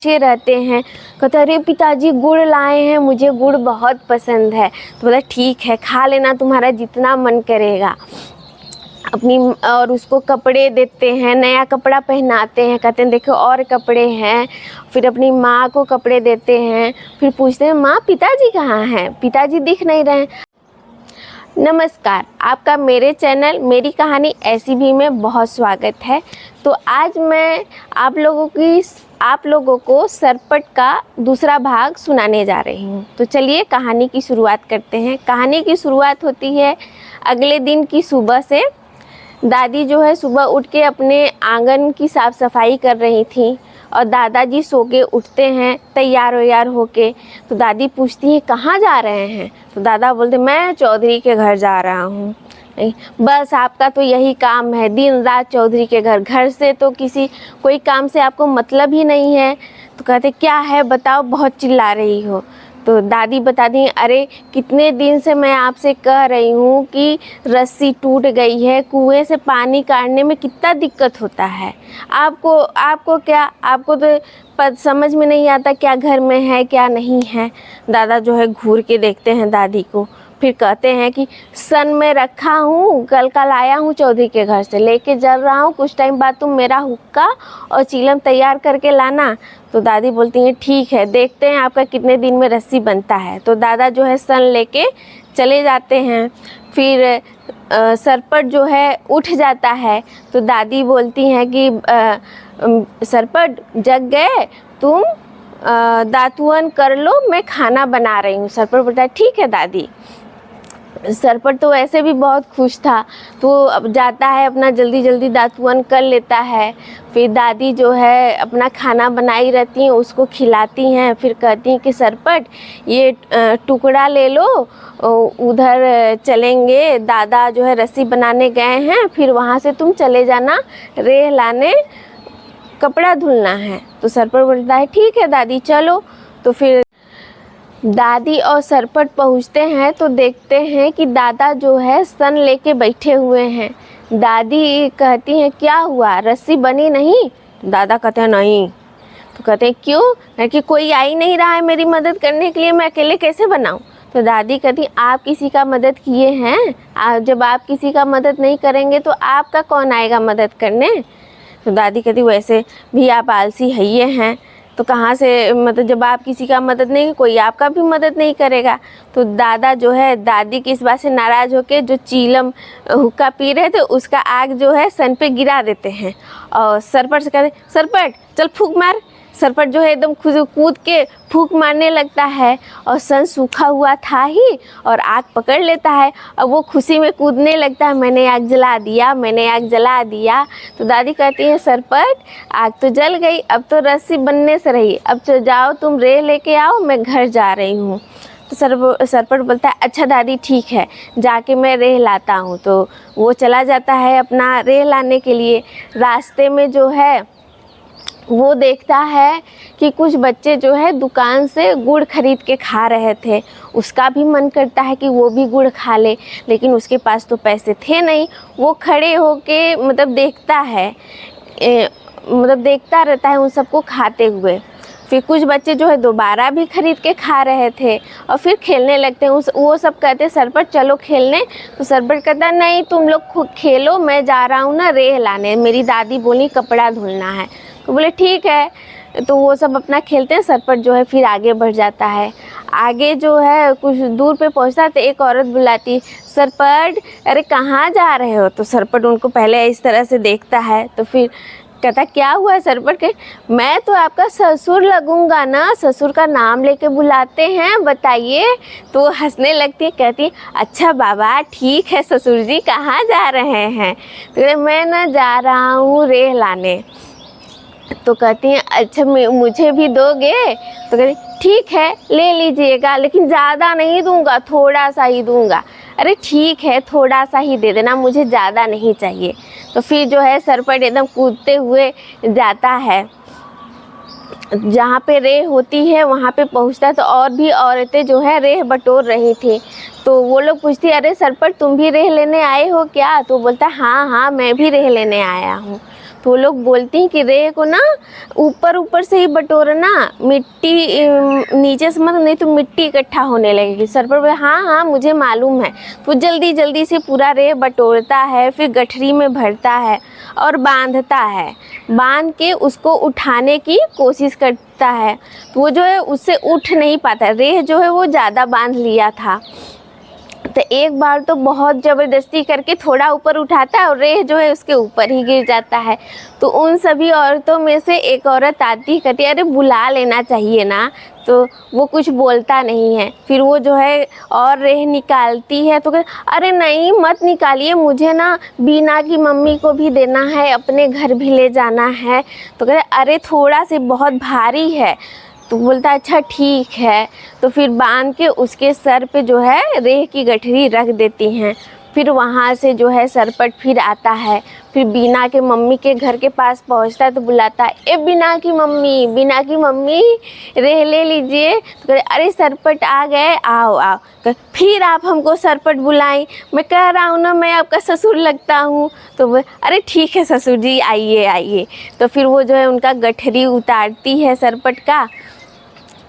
बच्चे रहते हैं, कहते अरे पिताजी गुड़ लाए हैं, मुझे गुड़ बहुत पसंद है। तो बोला ठीक है, खा लेना, तुम्हारा जितना मन करेगा। अपनी और उसको कपड़े देते हैं, नया कपड़ा पहनाते हैं, कहते हैं देखो और कपड़े हैं। फिर अपनी माँ को कपड़े देते हैं। फिर पूछते हैं माँ पिताजी कहाँ हैं, पिताजी दिख नहीं रहे हैं। नमस्कार, आपका मेरे चैनल मेरी कहानी ऐसी भी में बहुत स्वागत है। तो आज मैं आप लोगों को सरपट का दूसरा भाग सुनाने जा रही हूँ। तो चलिए कहानी की शुरुआत करते हैं। कहानी की शुरुआत होती है अगले दिन की सुबह से। दादी जो है सुबह उठ के अपने आंगन की साफ़ सफाई कर रही थी और दादाजी सो के उठते हैं तैयार वैयार होके। तो दादी पूछती है कहाँ जा रहे हैं। तो दादा बोलते मैं चौधरी के घर जा रहा हूँ। बस आपका तो यही काम है, दिन रात चौधरी के घर से तो कोई काम से आपको मतलब ही नहीं है। तो कहते क्या है बताओ, बहुत चिल्ला रही हो। तो दादी बता दी अरे कितने दिन से मैं आपसे कह रही हूँ कि रस्सी टूट गई है, कुएं से पानी काढ़ने में कितना दिक्कत होता है। आपको तो समझ में नहीं आता क्या घर में है क्या नहीं है। दादा जो है घूर के देखते हैं दादी को, फिर कहते हैं कि सन में रखा हूँ, कल आया हूँ चौधरी के घर से, लेके चल रहा हूँ, कुछ टाइम बाद तुम मेरा हुक्का और चीलम तैयार करके लाना। तो दादी बोलती हैं ठीक है, देखते हैं आपका कितने दिन में रस्सी बनता है। तो दादा जो है सन लेके चले जाते हैं। फिर सरपट जो है उठ जाता है। तो दादी बोलती हैं कि सरपट जग गए, तुम दातुअन कर लो, मैं खाना बना रही हूँ। सरपट बोलता है ठीक है दादी। सरपट तो वैसे भी बहुत खुश था, तो अब जाता है अपना जल्दी दातुअन कर लेता है। फिर दादी जो है अपना खाना बनाई रहती हैं, उसको खिलाती हैं। फिर कहती हैं कि सरपट ये टुकड़ा ले लो, उधर चलेंगे, दादा जो है रस्सी बनाने गए हैं, फिर वहाँ से तुम चले जाना रेह लाने, कपड़ा धुलना है। तो सरपट बोलता है ठीक है दादी चलो। तो फिर दादी और सरपट पहुँचते हैं तो देखते हैं कि दादा जो है सन लेके बैठे हुए हैं। दादी कहती हैं क्या हुआ, रस्सी बनी नहीं। दादा कहते हैं नहीं। तो कहते हैं क्यों, कि कोई आ ही नहीं रहा है मेरी मदद करने के लिए, मैं अकेले कैसे बनाऊं। तो दादी कहती आप किसी का मदद किए हैं, जब आप किसी का मदद नहीं करेंगे तो आपका कौन आएगा मदद करने। तो दादी कहती वैसे भी आप आलसी है हैं, तो कहाँ से मतलब जब आप किसी का मदद नहीं, कोई आपका भी मदद नहीं करेगा। तो दादा जो है दादी की इस बात से नाराज़ होकर जो चीलम हुक्का पी रहे थे उसका आग जो है सन पे गिरा देते हैं और सरपट से कहते सरपट चल फूंक मार। सरपट जो है एकदम कूद के फूंक मारने लगता है और सन सूखा हुआ था ही और आग पकड़ लेता है और वो खुशी में कूदने लगता है, मैंने आग जला दिया, मैंने आग जला दिया। तो दादी कहती है सरपट आग तो जल गई, अब तो रस्सी बनने से रही, अब जाओ तुम रेह लेके आओ, मैं घर जा रही हूँ। तो सरपट बोलता है अच्छा दादी ठीक है, जाके मैं रेह लाता हूँ। तो वो चला जाता है अपना रेह लाने के लिए। रास्ते में जो है वो देखता है कि कुछ बच्चे जो है दुकान से गुड़ खरीद के खा रहे थे। उसका भी मन करता है कि वो भी गुड़ खा ले, लेकिन उसके पास तो पैसे थे नहीं। वो खड़े होके मतलब देखता रहता है उन सबको खाते हुए। फिर कुछ बच्चे जो है दोबारा भी खरीद के खा रहे थे और फिर खेलने लगते हैं। वो सब कहते हैं सरपट चलो खेलने। तो सरपट कहता है नहीं तुम लोग खेलो, मैं जा रहा हूँ ना रेह लाने, मेरी दादी बोली कपड़ा धुलना है। तो बोले ठीक है। तो वो सब अपना खेलते हैं। सरपट जो है फिर आगे बढ़ जाता है। आगे जो है कुछ दूर पे पहुंचता तो एक औरत बुलाती सरपट अरे कहाँ जा रहे हो। तो सरपट उनको पहले इस तरह से देखता है। तो फिर कहता क्या हुआ सरपट के, मैं तो आपका ससुर लगूंगा ना, ससुर का नाम लेके बुलाते हैं, बताइए। तो हंसने लगती है, कहती है अच्छा बाबा ठीक है ससुर जी, कहाँ जा रहे हैं। तो मैं ना जा रहा हूँ रेह लाने। तो कहती हैं अच्छा मुझे भी दोगे। तो कहती ठीक है ले लीजिएगा, लेकिन ज़्यादा नहीं दूंगा, थोड़ा सा ही दूंगा। अरे ठीक है थोड़ा सा ही दे देना, मुझे ज़्यादा नहीं चाहिए। तो फिर जो है सरपट एकदम कूदते हुए जाता है। जहाँ पे रेह होती है वहाँ पे पहुँचता तो और भी औरतें जो है रेह बटोर रही थी। तो वो लोग पूछती अरे सरपट तुम भी रेह लेने आए हो क्या। तो बोलता हाँ हाँ मैं भी रेह लेने आया हूँ। तो वो लोग बोलती हैं कि रेह को ना ऊपर ऊपर से ही बटोरना, मिट्टी नीचे से मत, नहीं तो मिट्टी इकट्ठा होने लगेगी। सरपट बोले हाँ हाँ मुझे मालूम है। तो जल्दी जल्दी से पूरा रेह बटोरता है, फिर गठरी में भरता है और बांधता है। बांध के उसको उठाने की कोशिश करता है, तो वो जो है उससे उठ नहीं पाता। रेह जो है वो ज़्यादा बांध लिया था, तो एक बार तो बहुत ज़बरदस्ती करके थोड़ा ऊपर उठाता है और रेह जो है उसके ऊपर ही गिर जाता है। तो उन सभी औरतों में से एक औरत आती, कहती अरे बुला लेना चाहिए ना, तो वो कुछ बोलता नहीं है। फिर वो जो है और रेह निकालती है, तो अरे नहीं मत निकालिए, मुझे ना बीना की मम्मी को भी देना है, अपने घर भी ले जाना है। तो कहते अरे थोड़ा से बहुत भारी है। तो बोलता अच्छा ठीक है। तो फिर बांध के उसके सर पे जो है रेह की गठरी रख देती हैं। फिर वहाँ से जो है सरपट फिर आता है, फिर बीना के मम्मी के घर के पास पहुँचता है, तो बुलाता है ए बीना की मम्मी, बीना की मम्मी रेह ले लीजिए। तो कहते अरे सरपट आ गए, आओ आओ। फिर आप हमको सरपट बुलाएं, मैं कह रहा हूँ ना मैं आपका ससुर लगता हूँ। तो वो अरे ठीक है ससुर जी आइए आइए। तो फिर वो जो है उनका गठरी उतारती है सरपट का।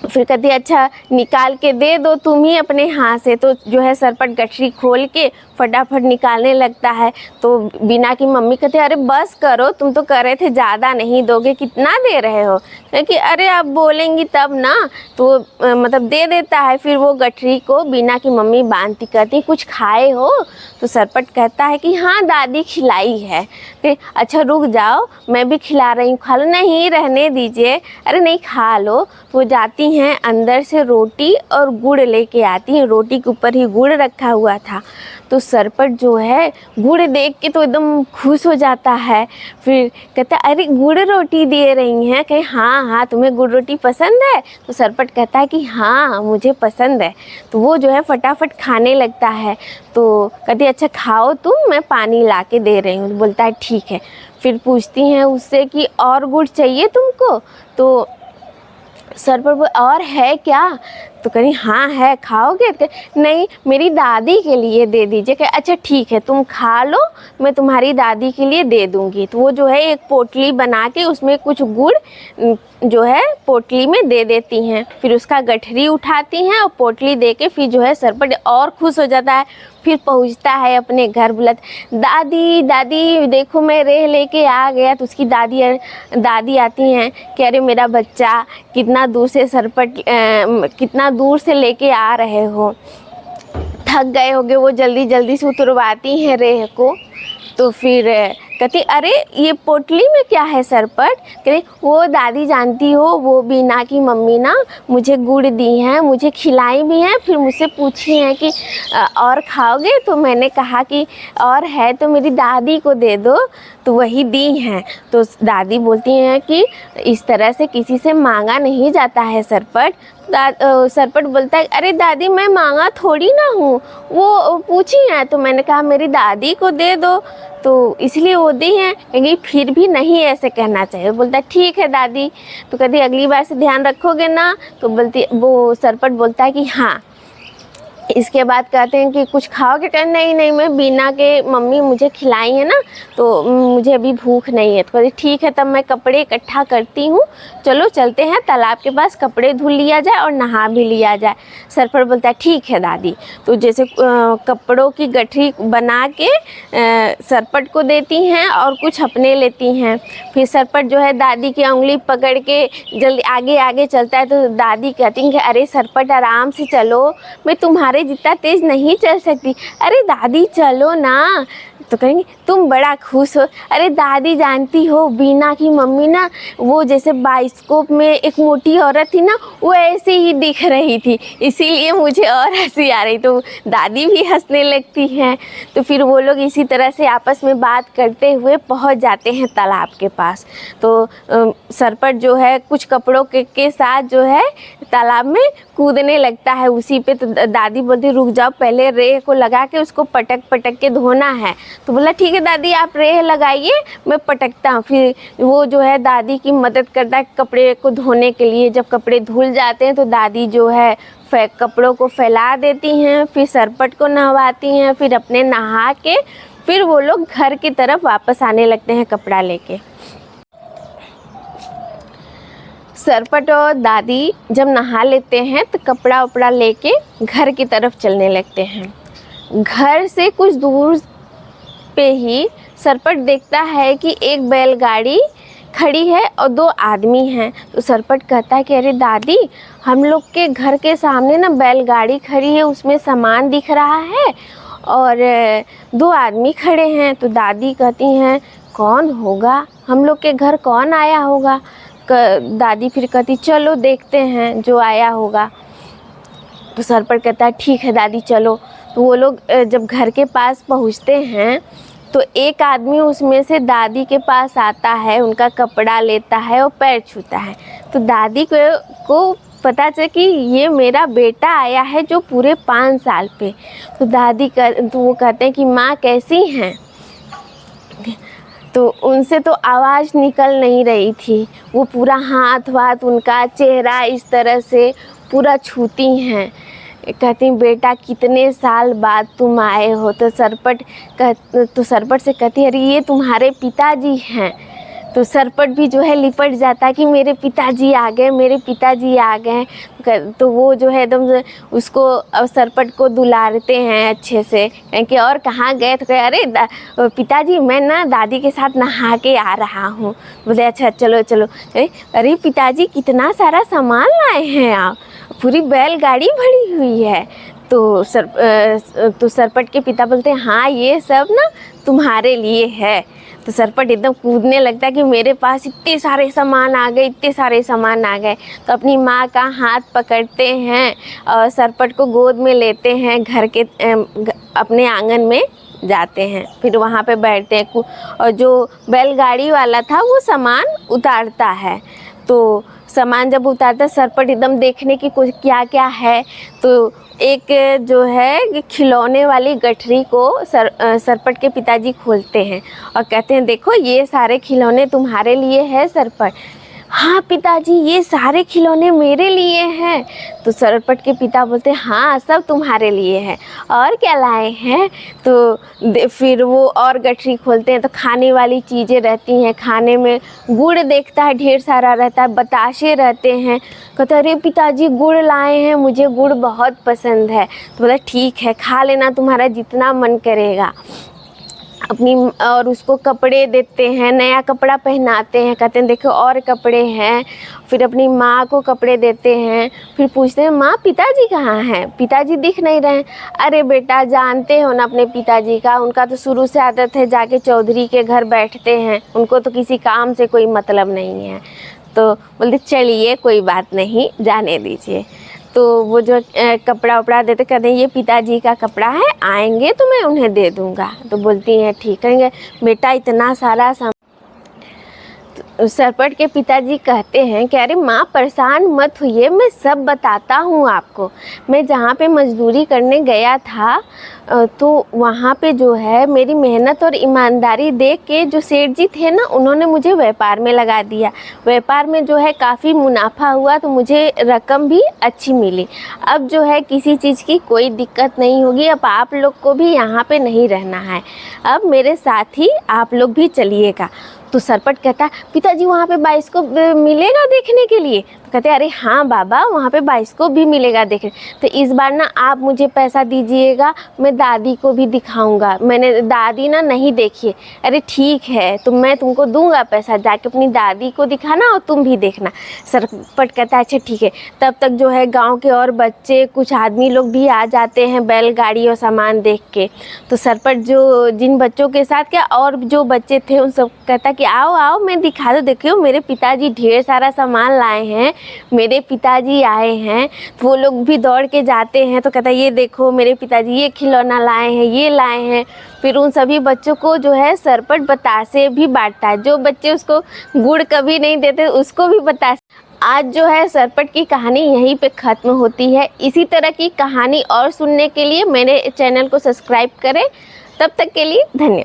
फिर कहती अच्छा निकाल के दे दो तुम ही अपने हाथ से। तो जो है सरपट गठरी खोल के फटाफट निकालने लगता है। तो बीना की मम्मी कहते अरे बस करो, तुम तो कर रहे थे, ज़्यादा नहीं दोगे, कितना दे रहे हो? कि अरे आप बोलेंगी तब ना। तो मतलब दे देता है। फिर वो गठरी को बीना की मम्मी बांधती, कहती कुछ खाए हो? तो सरपट कहता है कि हाँ दादी खिलाई है। फिर अच्छा रुक जाओ मैं भी खिला रही हूँ, खा लो। नहीं रहने दीजिए। अरे नहीं खा लो। तो वो जाती हैं अंदर से रोटी और गुड़ लेके आती हैं। रोटी के ऊपर ही गुड़ रखा हुआ था। तो सरपट जो है गुड़ देख के तो एकदम खुश हो जाता है। फिर कहता अरे गुड़ रोटी दे रही हैं? कहे हाँ हाँ तुम्हें गुड़ रोटी पसंद है? तो सरपट कहता है कि हाँ मुझे पसंद है। तो वो जो है फटाफट खाने लगता है। तो कहती अच्छा खाओ तुम, मैं पानी ला के दे रही हूँ। तो बोलता है ठीक है। फिर पूछती हैं उससे कि और गुड़ चाहिए तुमको? तो सरपट और है क्या? तो कहीं हाँ है, खाओगे? नहीं मेरी दादी के लिए दे दीजिए। कहे अच्छा ठीक है तुम खा लो, मैं तुम्हारी दादी के लिए दे दूँगी। तो वो जो है एक पोटली बना के उसमें कुछ गुड़ जो है पोटली में दे देती हैं। फिर उसका गठरी उठाती हैं और पोटली दे के फिर जो है सरपट और खुश हो जाता है। फिर पहुंचता है अपने घर, बुलाता दादी दादी देखो मैं रेह लेके आ गया। तो उसकी दादी आती हैं कि अरे मेरा बच्चा कितना दूर से सरपट कितना दूर से लेके आ रहे हो, थक गए होगे। वो जल्दी जल्दी से उतरवाती हैं रेह को। तो फिर कहती अरे ये पोटली में क्या है सरपट? कहते वो दादी जानती हो वो बीना की मम्मी ना मुझे गुड़ दी हैं, मुझे खिलाई भी हैं, फिर मुझसे पूछी हैं कि और खाओगे? तो मैंने कहा कि और है तो मेरी दादी को दे दो, तो वही दी हैं। तो दादी बोलती हैं कि इस तरह से किसी से मांगा नहीं जाता है सरपट। सरपट बोलता है अरे दादी मैं मांगा थोड़ी ना हूँ, वो पूछी हैं तो मैंने कहा मेरी दादी को दे दो, तो इसलिए वो दी हैं। कहेंगी फिर भी नहीं ऐसे कहना चाहिए। बोलता है ठीक है दादी। तो कहती अगली बार से ध्यान रखोगे ना? तो बोलती वो सरपट बोलता है कि हाँ। इसके बाद कहते हैं कि कुछ खाओगे? कहते नहीं नहीं मैं बीना के मम्मी मुझे खिलाई है ना, तो मुझे अभी भूख नहीं है। तो कहते ठीक है तब मैं कपड़े इकट्ठा करती हूँ, चलो चलते हैं तालाब के पास, कपड़े धुल लिया जाए और नहा भी लिया जाए। सरपट बोलता है ठीक है दादी। तो जैसे कपड़ों की गठरी बना के सरपट को देती हैं और कुछ अपने लेती हैं। फिर सरपट जो है दादी की उंगली पकड़ के जल्दी आगे आगे चलता है। तो दादी कहती हैं कि अरे सरपट आराम से चलो, मैं तुम्हारे जितना तेज नहीं चल सकती। अरे दादी चलो ना। तो कहेंगे तुम बड़ा खुश हो। अरे दादी जानती हो बीना की मम्मी ना वो जैसे बाइस्कोप में एक मोटी औरत थी ना, वो ऐसे ही दिख रही थी, इसीलिए मुझे और हंसी आ रही। तो दादी भी हंसने लगती हैं। तो फिर वो लोग इसी तरह से आपस में बात करते हुए पहुंच जाते हैं तालाब के पास। तो सरपट जो है कुछ कपड़ों के साथ जो है तालाब में कूदने लगता है उसी पे। तो दादी बोलती रुक जाओ, पहले रेह को लगा के उसको पटक पटक के धोना है। तो बोला ठीक है दादी आप रेह लगाइए, मैं पटकता हूँ। फिर वो जो है दादी की मदद करता है कपड़े को धोने के लिए। जब कपड़े धुल जाते हैं तो दादी जो है कपड़ों को फैला देती हैं, फिर सरपट को नहवाती हैं, फिर अपने नहा के फिर वो लोग घर की तरफ वापस आने लगते हैं कपड़ा लेके। सरपट और दादी जब नहा लेते हैं तो कपड़ा उपड़ा लेके घर की तरफ चलने लगते हैं। घर से कुछ दूर पे ही सरपट देखता है कि एक बैलगाड़ी खड़ी है और 2 आदमी हैं। तो सरपट कहता है कि अरे दादी, हम लोग के घर के सामने ना बैलगाड़ी खड़ी है, उसमें सामान दिख रहा है और 2 आदमी खड़े हैं। तो दादी कहती हैं कौन होगा, हम लोग के घर कौन आया होगा। दादी फिर कहती चलो देखते हैं जो आया होगा। तो सरपट कहता है ठीक है दादी चलो। तो वो लोग जब घर के पास पहुंचते हैं तो एक आदमी उसमें से दादी के पास आता है, उनका कपड़ा लेता है और पैर छूता है। तो दादी को पता चला कि ये मेरा बेटा आया है जो पूरे 5 साल पे। तो तो वो कहते हैं कि माँ कैसी हैं। तो उनसे तो आवाज़ निकल नहीं रही थी, वो पूरा हाथ वाथ उनका चेहरा इस तरह से पूरा छूती हैं। कहती बेटा कितने साल बाद तुम आए हो। तो सरपट से कहती अरे ये तुम्हारे पिताजी हैं। तो सरपट भी जो है लिपट जाता है कि मेरे पिताजी आ गए, मेरे पिताजी आ गए। तो वो जो है एकदम उसको सरपट को दुलारते हैं अच्छे से कि और कहाँ गए। तो कहे अरे पिताजी मैं ना दादी के साथ नहा के आ रहा हूँ। बोले अच्छा चलो चलो। अरे पिताजी कितना सारा सामान लाए हैं आप, पूरी बैलगाड़ी भरी हुई है। तो सरपट के पिता बोलते हैं हाँ ये सब ना तुम्हारे लिए है। तो सरपट एकदम कूदने लगता है कि मेरे पास इतने सारे सामान आ गए, इतने सारे सामान आ गए। तो अपनी माँ का हाथ पकड़ते हैं और सरपट को गोद में लेते हैं, घर के अपने आंगन में जाते हैं। फिर वहाँ पे बैठते हैं और जो बैलगाड़ी वाला था वो सामान उतारता है। तो सामान जब उतारता है सरपट एकदम देखने की कुछ क्या क्या है। तो एक जो है खिलौने वाली गठरी को सरपट के पिताजी खोलते हैं और कहते हैं देखो ये सारे खिलौने तुम्हारे लिए है सरपट। हाँ पिताजी ये सारे खिलौने मेरे लिए हैं। तो सरपट के पिता बोलते हैं हाँ सब तुम्हारे लिए है, और क्या लाए हैं। तो फिर वो और गठरी खोलते हैं तो खाने वाली चीज़ें रहती हैं। खाने में गुड़ देखता है ढेर सारा रहता है, बताशे रहते हैं। कहते अरे पिताजी गुड़ लाए हैं, मुझे गुड़ बहुत पसंद है। तो बोला ठीक है खा लेना, तुम्हारा जितना मन करेगा। और उसको कपड़े देते हैं, नया कपड़ा पहनाते हैं। कहते हैं देखो और कपड़े हैं। फिर अपनी माँ को कपड़े देते हैं। फिर पूछते हैं माँ पिताजी कहाँ हैं, पिताजी दिख नहीं रहे हैं। अरे बेटा जानते हो ना अपने पिताजी का, उनका तो शुरू से आदत है जाके चौधरी के घर बैठते हैं, उनको तो किसी काम से कोई मतलब नहीं है। तो बोलते चलिए कोई बात नहीं जाने दीजिए। तो वो जो कपड़ा उपड़ा देते कहते हैं ये पिताजी का कपड़ा है, आएंगे तो मैं उन्हें दे दूँगा। तो बोलती हैं ठीक करेंगे बेटा इतना सारा सरपट के पिताजी कहते हैं कि अरे माँ परेशान मत होइए, मैं सब बताता हूँ आपको। मैं जहाँ पे मजदूरी करने गया था तो वहाँ पे जो है मेरी मेहनत और ईमानदारी देख के जो सेठ जी थे ना उन्होंने मुझे व्यापार में लगा दिया। व्यापार में जो है काफ़ी मुनाफा हुआ तो मुझे रकम भी अच्छी मिली। अब जो है किसी चीज़ की कोई दिक्कत नहीं होगी। अब आप लोग को भी यहाँ पे नहीं रहना है, अब मेरे साथ ही आप लोग भी चलिएगा। तो सरपट कहता है पिताजी वहाँ पे बाइस्कोप मिलेगा देखने के लिए। तो कहते अरे हाँ बाबा वहाँ पे बाइस्कोप भी मिलेगा देखने। तो इस बार ना आप मुझे पैसा दीजिएगा, मैं दादी को भी दिखाऊंगा, मैंने दादी ना नहीं देखी है। अरे ठीक है तो मैं तुमको दूंगा पैसा, जाके अपनी दादी को दिखाना और तुम भी देखना। सरपट कहता है अच्छा ठीक है। तब तक जो है गाँव के और बच्चे कुछ आदमी लोग भी आ जाते हैं बैलगाड़ी और सामान देख के। तो सरपट जो जिन बच्चों के साथ क्या और जो बच्चे थे उन सब कहता कि आओ आओ मैं दिखा दो, देखियो मेरे पिताजी ढेर सारा सामान लाए हैं, मेरे पिताजी आए हैं। तो वो लोग भी दौड़ के जाते हैं। तो कहता है ये देखो मेरे पिताजी ये खिलौना लाए हैं, ये लाए हैं। फिर उन सभी बच्चों को जो है सरपट बतासे भी बांटता है। जो बच्चे उसको गुड़ कभी नहीं देते उसको भी बतासे। आज जो है सरपट की कहानी यहीं पे ख़त्म होती है। इसी तरह की कहानी और सुनने के लिए मेरे चैनल को सब्सक्राइब करें। तब तक के लिए धन्यवाद।